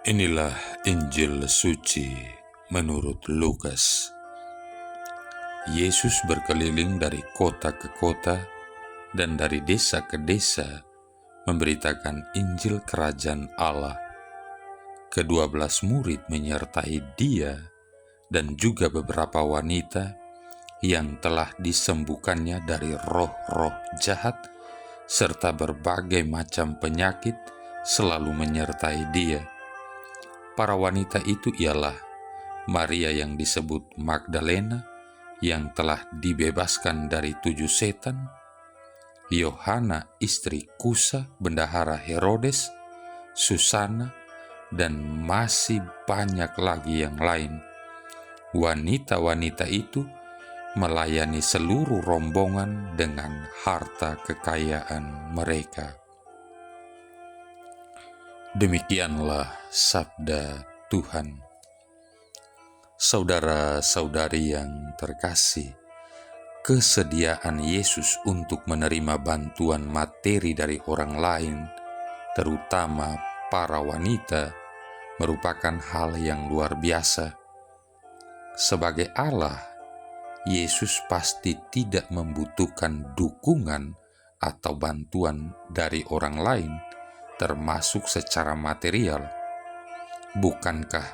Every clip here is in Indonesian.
Inilah Injil suci menurut Lukas. Yesus berkeliling dari kota ke kota dan dari desa ke desa memberitakan Injil Kerajaan Allah. Ke-12 murid menyertai Dia dan juga beberapa wanita yang telah disembuhkannya dari roh-roh jahat serta berbagai macam penyakit selalu menyertai Dia. Para wanita itu ialah Maria yang disebut Magdalena, yang telah dibebaskan dari 7 setan, Yohana istri Kusa bendahara Herodes, Susana, dan masih banyak lagi yang lain. Wanita-wanita itu melayani seluruh rombongan dengan harta kekayaan mereka. Demikianlah sabda Tuhan. Saudara-saudari yang terkasih, kesediaan Yesus untuk menerima bantuan materi dari orang lain, terutama para wanita, merupakan hal yang luar biasa. Sebagai Allah, Yesus pasti tidak membutuhkan dukungan atau bantuan dari orang lain, termasuk secara material. Bukankah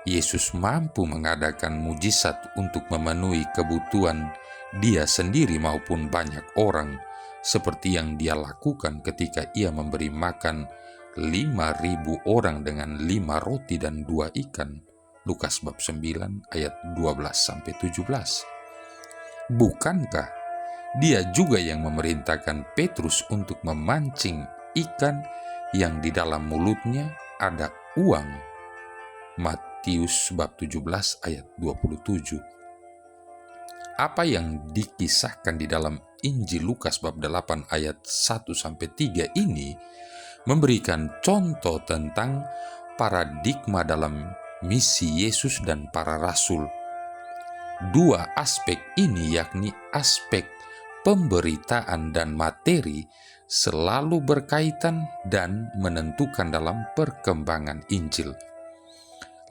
Yesus mampu mengadakan mujizat untuk memenuhi kebutuhan Dia sendiri maupun banyak orang, seperti yang Dia lakukan ketika Ia memberi makan 5.000 orang dengan 5 roti dan 2 ikan. Lukas bab 9 ayat 12-17. Bukankah Dia juga yang memerintahkan Petrus untuk memancing ikan yang di dalam mulutnya ada uang? Matius bab 17 ayat 27. Apa yang dikisahkan di dalam Injil Lukas bab 8 ayat 1-3 ini memberikan contoh tentang paradigma dalam misi Yesus dan para rasul. Dua aspek ini, yakni aspek pemberitaan dan materi, selalu berkaitan dan menentukan dalam perkembangan Injil.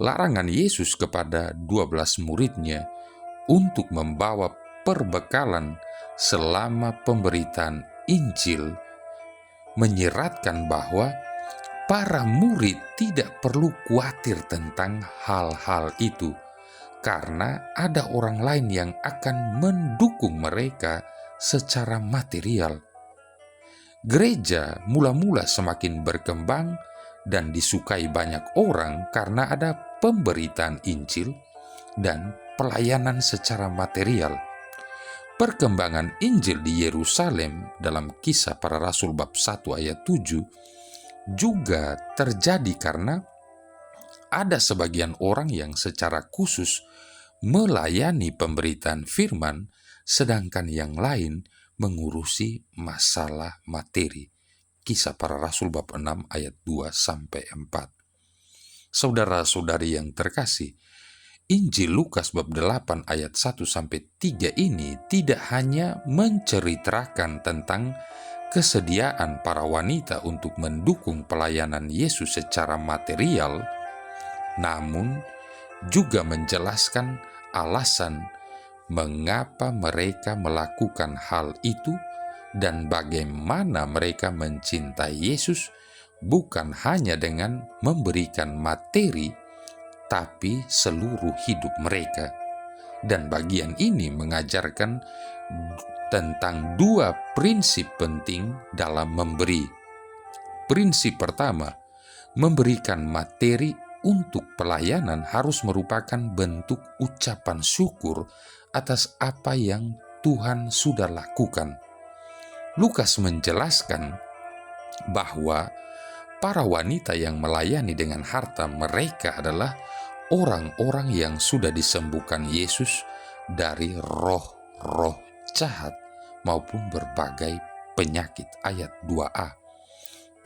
Larangan Yesus kepada 12 muridnya untuk membawa perbekalan selama pemberitaan Injil menyeratkan bahwa para murid tidak perlu khawatir tentang hal-hal itu, karena ada orang lain yang akan mendukung mereka secara material. Gereja mula-mula semakin berkembang dan disukai banyak orang karena ada pemberitaan Injil dan pelayanan secara material. Perkembangan Injil di Yerusalem dalam Kisah Para Rasul bab 1 ayat 7 juga terjadi karena ada sebagian orang yang secara khusus melayani pemberitaan firman, sedangkan yang lain mengurusi masalah materi. Kisah Para Rasul bab 6 ayat 2-4. Saudara-saudari yang terkasih, Injil Lukas bab 8 ayat 1-3 ini tidak hanya menceritakan tentang kesediaan para wanita untuk mendukung pelayanan Yesus secara material, namun juga menjelaskan alasan mengapa mereka melakukan hal itu dan bagaimana mereka mencintai Yesus bukan hanya dengan memberikan materi, tapi seluruh hidup mereka. Dan bagian ini mengajarkan tentang 2 prinsip penting dalam memberi. Prinsip pertama, memberikan materi untuk pelayanan harus merupakan bentuk ucapan syukur atas apa yang Tuhan sudah lakukan. Lukas menjelaskan bahwa para wanita yang melayani dengan harta mereka adalah orang-orang yang sudah disembuhkan Yesus dari roh-roh jahat maupun berbagai penyakit. Ayat 2a.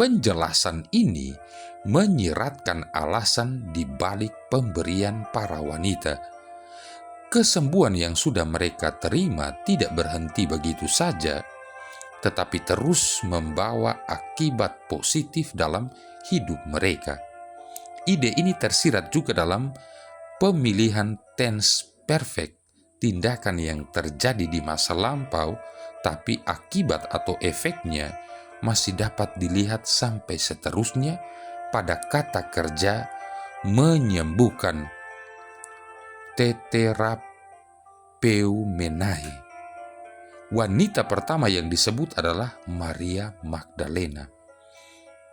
Penjelasan ini menyiratkan alasan di balik pemberian para wanita. Kesembuhan yang sudah mereka terima tidak berhenti begitu saja, tetapi terus membawa akibat positif dalam hidup mereka. Ide ini tersirat juga dalam pemilihan tense perfect, tindakan yang terjadi di masa lampau, tapi akibat atau efeknya masih dapat dilihat sampai seterusnya pada kata kerja menyembuhkan, teterapeumenai. Wanita pertama yang disebut adalah Maria Magdalena.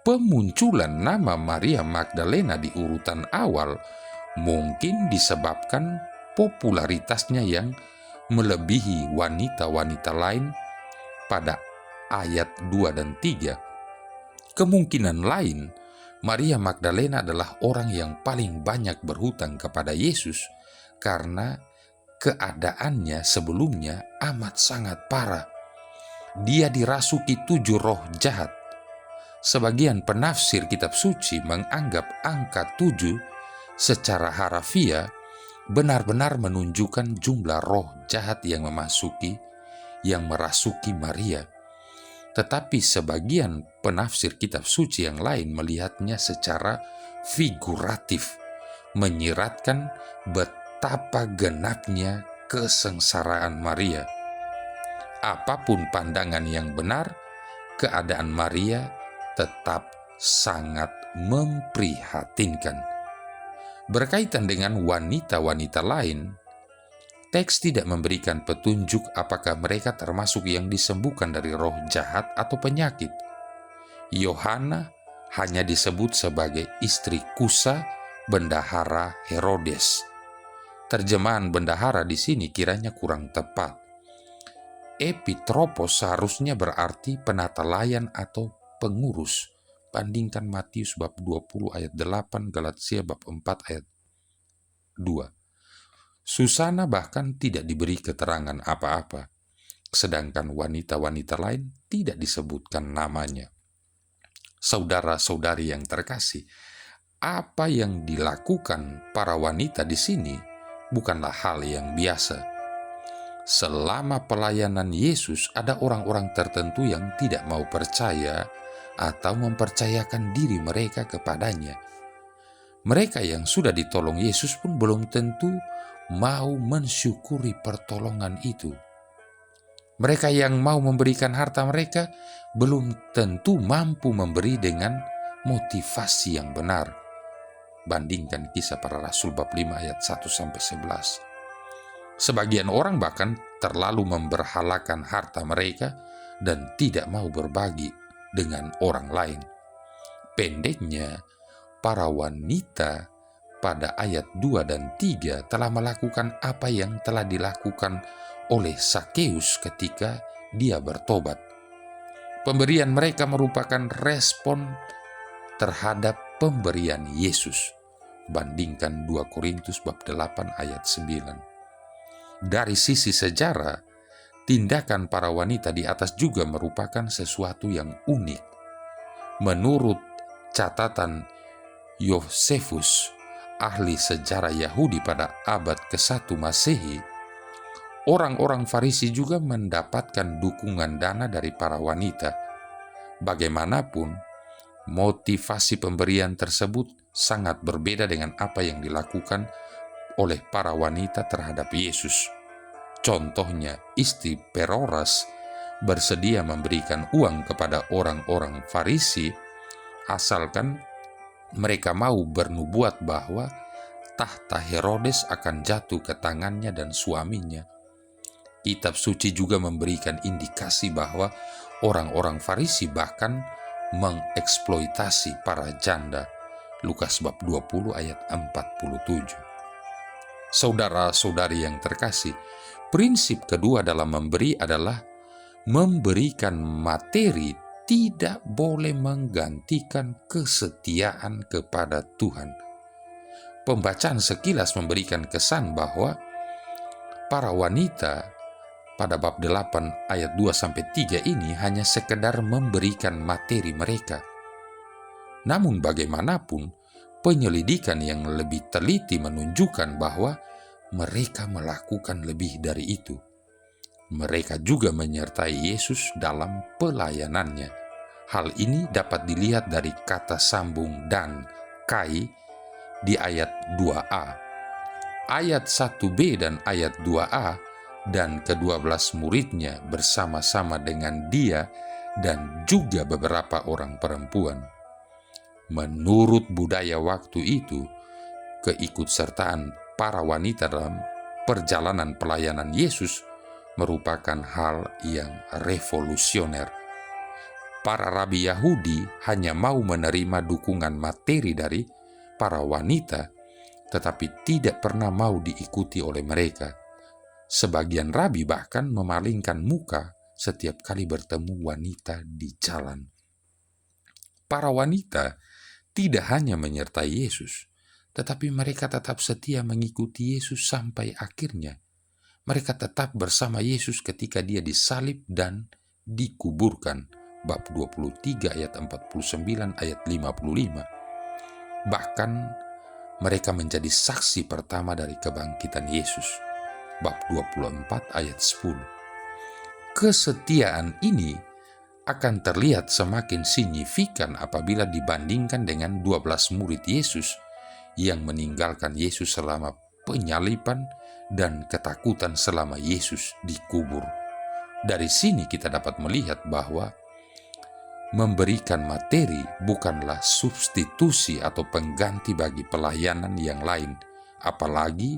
Pemunculan nama Maria Magdalena di urutan awal mungkin disebabkan popularitasnya yang melebihi wanita-wanita lain pada ayat 2 dan 3. Kemungkinan lain, Maria Magdalena adalah orang yang paling banyak berhutang kepada Yesus karena keadaannya sebelumnya amat sangat parah. Dia dirasuki 7 roh jahat. Sebagian penafsir kitab suci menganggap angka 7 secara harafiah benar-benar menunjukkan jumlah roh jahat yang merasuki Maria. Tetapi sebagian penafsir kitab suci yang lain melihatnya secara figuratif, menyiratkan betapa genapnya kesengsaraan Maria. Apapun pandangan yang benar, keadaan Maria tetap sangat memprihatinkan. Berkaitan dengan wanita-wanita lain, teks tidak memberikan petunjuk apakah mereka termasuk yang disembuhkan dari roh jahat atau penyakit. Yohana hanya disebut sebagai istri Kusa, bendahara Herodes. Terjemahan bendahara di sini kiranya kurang tepat. Epitropos seharusnya berarti penata layan atau pengurus. Bandingkan Matius bab 20 ayat 8, Galatia bab 4 ayat 2. Susana bahkan tidak diberi keterangan apa-apa, sedangkan wanita-wanita lain tidak disebutkan namanya. Saudara-saudari yang terkasih, apa yang dilakukan para wanita di sini bukanlah hal yang biasa. Selama pelayanan Yesus, ada orang-orang tertentu yang tidak mau percaya atau mempercayakan diri mereka kepadanya. Mereka yang sudah ditolong Yesus pun belum tentu mau mensyukuri pertolongan itu. Mereka yang mau memberikan harta mereka belum tentu mampu memberi dengan motivasi yang benar. Bandingkan Kisah Para Rasul bab 5 ayat 1-11. Sebagian orang bahkan terlalu memberhalakan harta mereka dan tidak mau berbagi dengan orang lain. Pendeknya, para wanita pada ayat 2 dan 3 telah melakukan apa yang telah dilakukan oleh Sakeus ketika dia bertobat. Pemberian mereka merupakan respon terhadap pemberian Yesus. Bandingkan 2 Korintus bab 8 ayat 9. Dari sisi sejarah, tindakan para wanita di atas juga merupakan sesuatu yang unik. Menurut catatan Yosefus, ahli sejarah Yahudi pada abad ke-1 Masehi, orang-orang Farisi juga mendapatkan dukungan dana dari para wanita. Bagaimanapun, motivasi pemberian tersebut sangat berbeda dengan apa yang dilakukan oleh para wanita terhadap Yesus. Contohnya, istri Peroras bersedia memberikan uang kepada orang-orang Farisi asalkan mereka mau bernubuat bahwa tahta Herodes akan jatuh ke tangannya dan suaminya. Kitab suci juga memberikan indikasi bahwa orang-orang Farisi bahkan mengeksploitasi para janda. Lukas bab 20 ayat 47. Saudara-saudari yang terkasih, prinsip kedua dalam memberi adalah memberikan materi tidak boleh menggantikan kesetiaan kepada Tuhan. Pembacaan sekilas memberikan kesan bahwa para wanita pada bab 8 ayat 2-3 ini hanya sekedar memberikan materi mereka. Namun bagaimanapun, penyelidikan yang lebih teliti menunjukkan bahwa mereka melakukan lebih dari itu. Mereka juga menyertai Yesus dalam pelayanannya. Hal ini dapat dilihat dari kata sambung dan kai di ayat 2a. Ayat 1b dan ayat 2a, dan ke-12 muridnya bersama-sama dengan dia dan juga beberapa orang perempuan. Menurut budaya waktu itu, keikutsertaan para wanita dalam perjalanan pelayanan Yesus merupakan hal yang revolusioner. Para rabi Yahudi hanya mau menerima dukungan materi dari para wanita, tetapi tidak pernah mau diikuti oleh mereka. Sebagian rabi bahkan memalingkan muka setiap kali bertemu wanita di jalan. Para wanita tidak hanya menyertai Yesus, tetapi mereka tetap setia mengikuti Yesus sampai akhirnya. Mereka tetap bersama Yesus ketika dia disalib dan dikuburkan. Bab 23 ayat 49 ayat 55. Bahkan mereka menjadi saksi pertama dari kebangkitan Yesus. Bab 24 ayat 10. Kesetiaan ini akan terlihat semakin signifikan apabila dibandingkan dengan 12 murid Yesus yang meninggalkan Yesus selama penyaliban dan ketakutan selama Yesus dikubur. Dari sini kita dapat melihat bahwa memberikan materi bukanlah substitusi atau pengganti bagi pelayanan yang lain, apalagi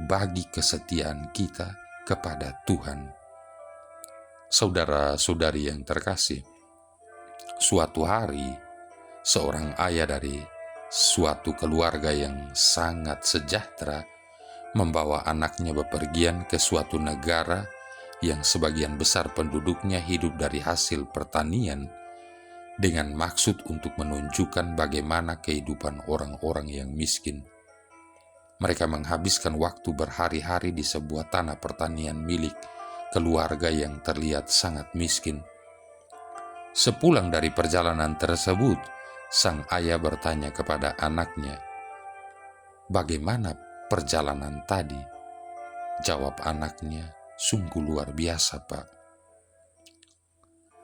bagi kesetiaan kita kepada Tuhan. Saudara-saudari yang terkasih, suatu hari seorang ayah dari suatu keluarga yang sangat sejahtera membawa anaknya bepergian ke suatu negara yang sebagian besar penduduknya hidup dari hasil pertanian, dengan maksud untuk menunjukkan bagaimana kehidupan orang-orang yang miskin. Mereka menghabiskan waktu berhari-hari di sebuah tanah pertanian milik keluarga yang terlihat sangat miskin. Sepulang dari perjalanan tersebut, sang ayah bertanya kepada anaknya, "Bagaimana perjalanan tadi?" Jawab anaknya, "Sungguh luar biasa, Pak."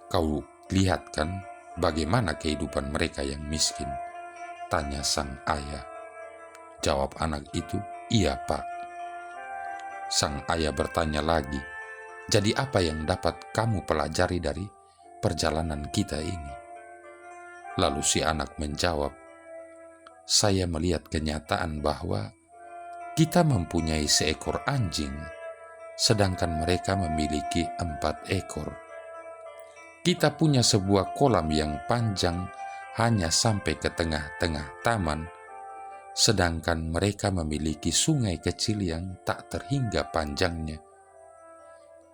"Kau lihat kan bagaimana kehidupan mereka yang miskin?" tanya sang ayah. Jawab anak itu, "Iya, Pak." Sang ayah bertanya lagi, "Jadi apa yang dapat kamu pelajari dari perjalanan kita ini?" Lalu si anak menjawab, "Saya melihat kenyataan bahwa kita mempunyai seekor anjing, sedangkan mereka memiliki 4 ekor. Kita punya sebuah kolam yang panjang hanya sampai ke tengah-tengah taman, sedangkan mereka memiliki sungai kecil yang tak terhingga panjangnya.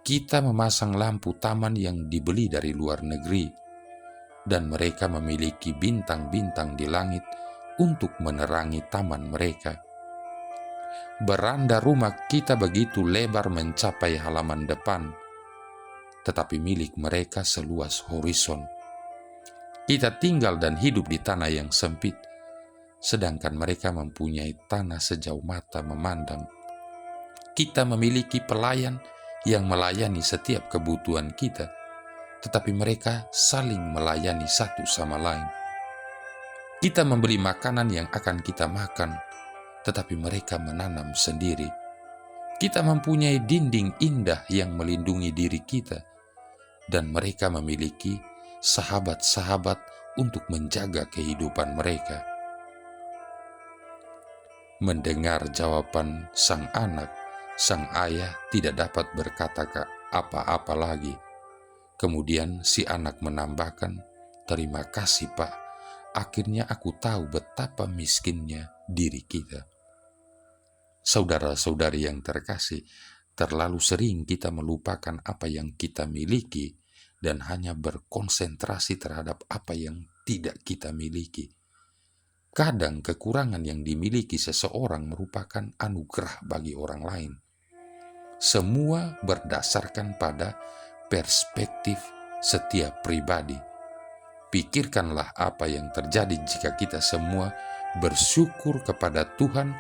Kita memasang lampu taman yang dibeli dari luar negeri, dan mereka memiliki bintang-bintang di langit untuk menerangi taman mereka. Beranda rumah kita begitu lebar mencapai halaman depan, tetapi milik mereka seluas horizon. Kita tinggal dan hidup di tanah yang sempit, sedangkan mereka mempunyai tanah sejauh mata memandang. Kita memiliki pelayan yang melayani setiap kebutuhan kita, tetapi mereka saling melayani satu sama lain. Kita membeli makanan yang akan kita makan, tetapi mereka menanam sendiri. Kita mempunyai dinding indah yang melindungi diri kita, dan mereka memiliki sahabat-sahabat untuk menjaga kehidupan mereka." Mendengar jawaban sang anak, sang ayah tidak dapat berkata apa-apa lagi. Kemudian si anak menambahkan, "Terima kasih, Pak. Akhirnya aku tahu betapa miskinnya diri kita." Saudara-saudari yang terkasih, terlalu sering kita melupakan apa yang kita miliki dan hanya berkonsentrasi terhadap apa yang tidak kita miliki. Kadang kekurangan yang dimiliki seseorang merupakan anugerah bagi orang lain. Semua berdasarkan pada perspektif setiap pribadi. Pikirkanlah apa yang terjadi jika kita semua bersyukur kepada Tuhan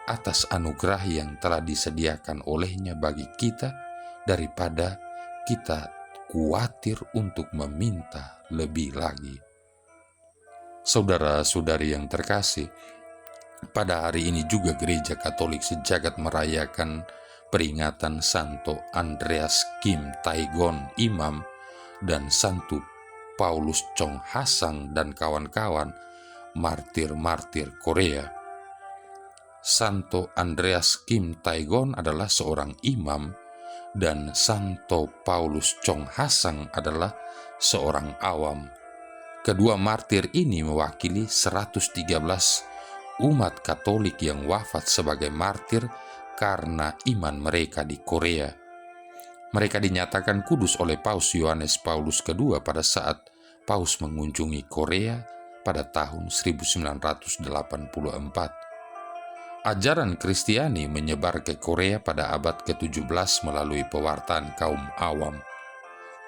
atas anugerah yang telah disediakan olehnya bagi kita, daripada kita khawatir untuk meminta lebih lagi. Saudara-saudari yang terkasih, Pada hari ini juga Gereja Katolik sejagat merayakan peringatan Santo Andreas Kim Taegon Imam dan Santo Paulus Chong Hasang dan kawan-kawan, martir-martir Korea. Santo Andreas Kim Taegon adalah seorang imam dan Santo Paulus Chong Hasang adalah seorang awam. Kedua martir ini mewakili 113 umat Katolik yang wafat sebagai martir karena iman mereka di Korea. Mereka dinyatakan kudus oleh Paus Yohanes Paulus II pada saat Paus mengunjungi Korea pada tahun 1984. Ajaran Kristiani menyebar ke Korea pada abad ke-17 melalui pewartaan kaum awam.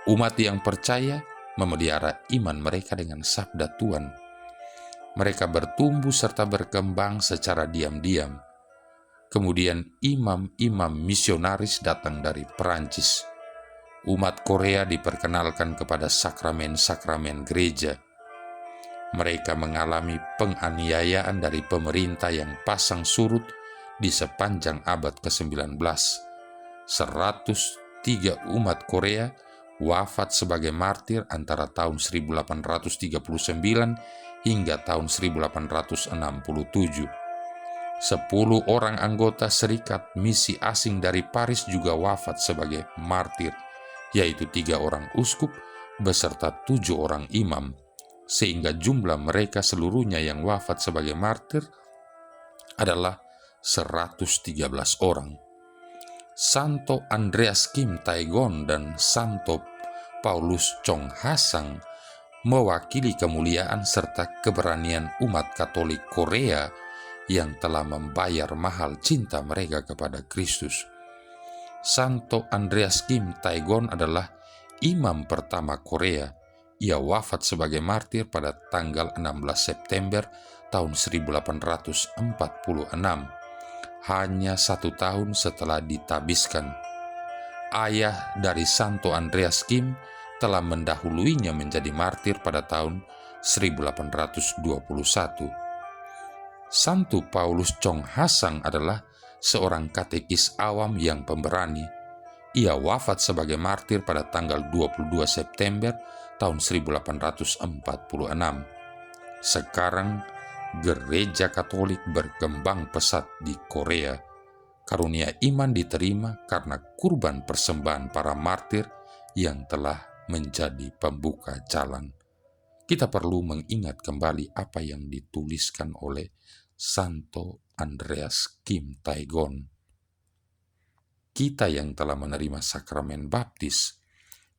Umat yang percaya memelihara iman mereka dengan sabda Tuhan. Mereka bertumbuh serta berkembang secara diam-diam. Kemudian imam-imam misionaris datang dari Perancis. Umat Korea diperkenalkan kepada sakramen-sakramen gereja. Mereka mengalami penganiayaan dari pemerintah yang pasang surut di sepanjang abad ke-19. 103 umat Korea wafat sebagai martir antara tahun 1839 hingga tahun 1867. 10 orang anggota Serikat Misi Asing dari Paris juga wafat sebagai martir, yaitu 3 orang uskup beserta 7 orang imam, sehingga jumlah mereka seluruhnya yang wafat sebagai martir adalah 113 orang. Santo Andreas Kim Taegon dan Santo Paulus Chong Hasang mewakili kemuliaan serta keberanian umat Katolik Korea yang telah membayar mahal cinta mereka kepada Kristus. Santo Andreas Kim Taegon adalah imam pertama Korea. Ia wafat sebagai martir pada tanggal 16 September tahun 1846, hanya 1 tahun setelah ditabiskan. Ayah dari Santo Andreas Kim telah mendahuluinya menjadi martir pada tahun 1821. Santo Paulus Chong Hasang adalah seorang katekis awam yang pemberani. Ia wafat sebagai martir pada tanggal 22 September tahun 1846. Sekarang Gereja Katolik berkembang pesat di Korea. Karunia iman diterima karena kurban persembahan para martir yang telah menjadi pembuka jalan. Kita perlu mengingat kembali apa yang dituliskan oleh Santo Andreas Kim Taegon. Kita yang telah menerima sakramen baptis,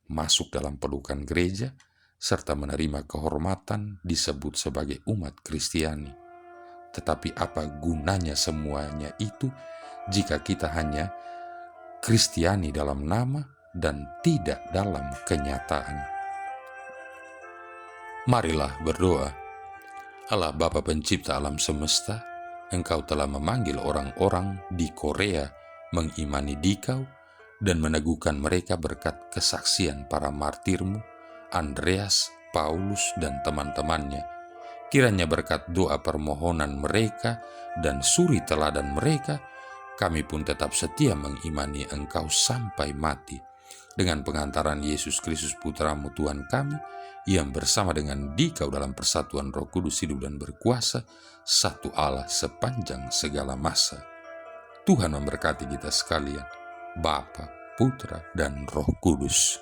masuk dalam pelukan gereja, serta menerima kehormatan disebut sebagai umat Kristiani. Tetapi apa gunanya semuanya itu jika kita hanya Kristiani dalam nama dan tidak dalam kenyataan? Marilah berdoa. Allah Bapa pencipta alam semesta, Engkau telah memanggil orang-orang di Korea mengimani Dikau dan meneguhkan mereka berkat kesaksian para martirmu, Andreas, Paulus, dan teman-temannya. Kiranya berkat doa permohonan mereka dan suri teladan mereka, kami pun tetap setia mengimani Engkau sampai mati. Dengan pengantaran Yesus Kristus Putramu Tuhan kami, yang bersama dengan Dikau dalam persatuan Roh Kudus hidup dan berkuasa, satu Allah sepanjang segala masa. Tuhan memberkati kita sekalian, Bapa, Putra, dan Roh Kudus.